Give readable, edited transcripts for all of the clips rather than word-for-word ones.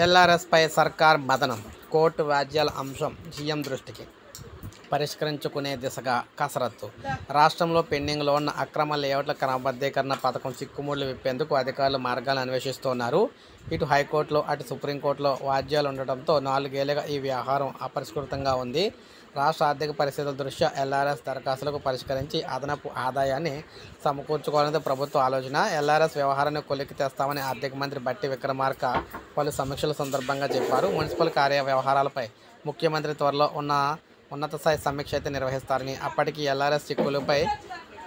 ఎల్ఆర్ఎస్పై సర్కార్ మదనం, కోర్టు వ్యాజ్యాల అంశం సీఎం దృష్టికి. పరిష్కరించుకునే దిశగా కసరత్తు. రాష్ట్రంలో పెండింగ్లో ఉన్న అక్రమ లేఅవుట్ల క్రమబద్ధీకరణ పథకం చిక్కుముళ్లు విప్పేందుకు అధికారులు మార్గాలను అన్వేషిస్తున్నారు. ఇటు హైకోర్టులో అటు సుప్రీంకోర్టులో వాద్యాలు ఉండటంతో 4 ఏళ్లుగా ఈ వ్యవహారం అపరిష్కృతంగా ఉంది. రాష్ట్ర ఆర్థిక పరిస్థితుల దృష్ట్యా ఎల్ఆర్ఎస్ దరఖాస్తులకు పరిష్కరించి అదనపు ఆదాయాన్ని సమకూర్చుకోవాలనేది ప్రభుత్వ ఆలోచన. ఎల్ఆర్ఎస్ వ్యవహారాన్ని కొలిక్కి తెస్తామని ఆర్థిక మంత్రి బట్టి విక్రమార్క పలు సమీక్షల సందర్భంగా చెప్పారు. మున్సిపల్ కార్య వ్యవహారాలపై ముఖ్యమంత్రి త్వరలో ఉన్నత స్థాయి సమీక్ష అయితే నిర్వహిస్తారని, అప్పటికి ఎల్ఆర్ఎస్ చిక్కులపై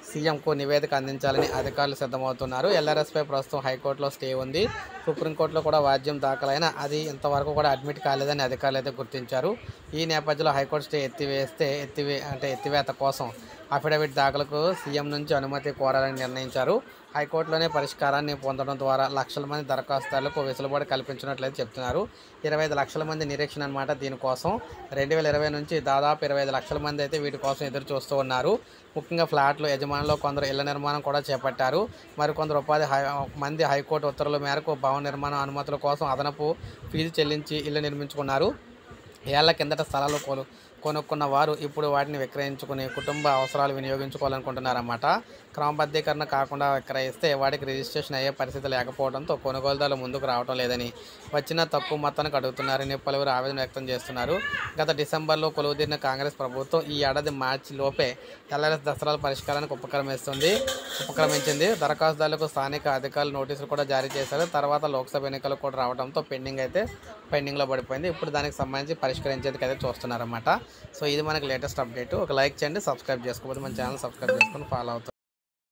సీఎంకు నివేదిక అందించాలని అధికారులు సిద్ధమవుతున్నారు. ఎల్ఆర్ఎస్పై ప్రస్తుతం హైకోర్టులో స్టే ఉంది. సుప్రీంకోర్టులో కూడా వాద్యం దాఖలైన అది ఇంతవరకు కూడా అడ్మిట్ కాలేదని అధికారులు అయితే గుర్తించారు. ఈ నేపథ్యంలో హైకోర్టు స్టే ఎత్తివేత కోసం అఫిడవిట్ దాఖలకు సీఎం నుంచి అనుమతి కోరాలని నిర్ణయించారు. హైకోర్టులోనే పరిష్కారాన్ని పొందడం ద్వారా లక్షల మంది దరఖాస్తుదారులకు వెసులుబాటు కల్పించినట్లయితే చెప్తున్నారు. 25 లక్షల మంది నిరీక్షణ అన్నమాట. దీనికోసం 2020 నుంచి దాదాపు 25 లక్షల మంది అయితే వీటి కోసం ఎదురు చూస్తూ ఉన్నారు. ముఖ్యంగా ఫ్లాట్లు యజమానులు కొందరు ఇళ్ల నిర్మాణం కూడా చేపట్టారు. మరికొందరు మంది హైకోర్టు ఉత్తర్వుల మేరకు భవన నిర్మాణ అనుమతుల కోసం అదనపు ఫీజు చెల్లించి ఇల్లు నిర్మించుకున్నారు. ఏళ్ల కిందట స్థలాలు కొనుక్కున్న వారు ఇప్పుడు వాటిని విక్రయించుకుని కుటుంబ అవసరాలు వినియోగించుకోవాలనుకుంటున్నారన్నమాట. క్రమబద్ధీకరణ కాకుండా విక్రయిస్తే వాటికి రిజిస్ట్రేషన్ అయ్యే పరిస్థితి లేకపోవడంతో కొనుగోలుదారులు ముందుకు రావడం లేదని, వచ్చిన తక్కువ మొత్తానికి అడుగుతున్నారని పలువురు ఆవేదన వ్యక్తం చేస్తున్నారు. గత డిసెంబర్లో కొలువుదీరిన కాంగ్రెస్ ప్రభుత్వం ఈ ఏడాది మార్చి లోపే ఎల్ఆర్ఎస్ దసరాల పరిష్కారానికి ఉపక్రమించింది. దరఖాస్తుదారులకు స్థానిక అధికారులు నోటీసులు కూడా జారీ చేశారు. తర్వాత లోక్సభ ఎన్నికలు కూడా రావడంతో పెండింగ్లో పడిపోయింది. ఇప్పుడు దానికి సంబంధించి పరిష్కరించేందుకు అయితే చూస్తున్నారన్నమాట. సో ఇది మనకి లేటెస్ట్ అప్డేట్. ఒక లైక్ చేయండి, సబ్స్క్రైబ్ చేసుకోకపోతే మన ఛానల్ సబ్స్క్రైబ్ చేసుకొని ఫాలో అవుతారు.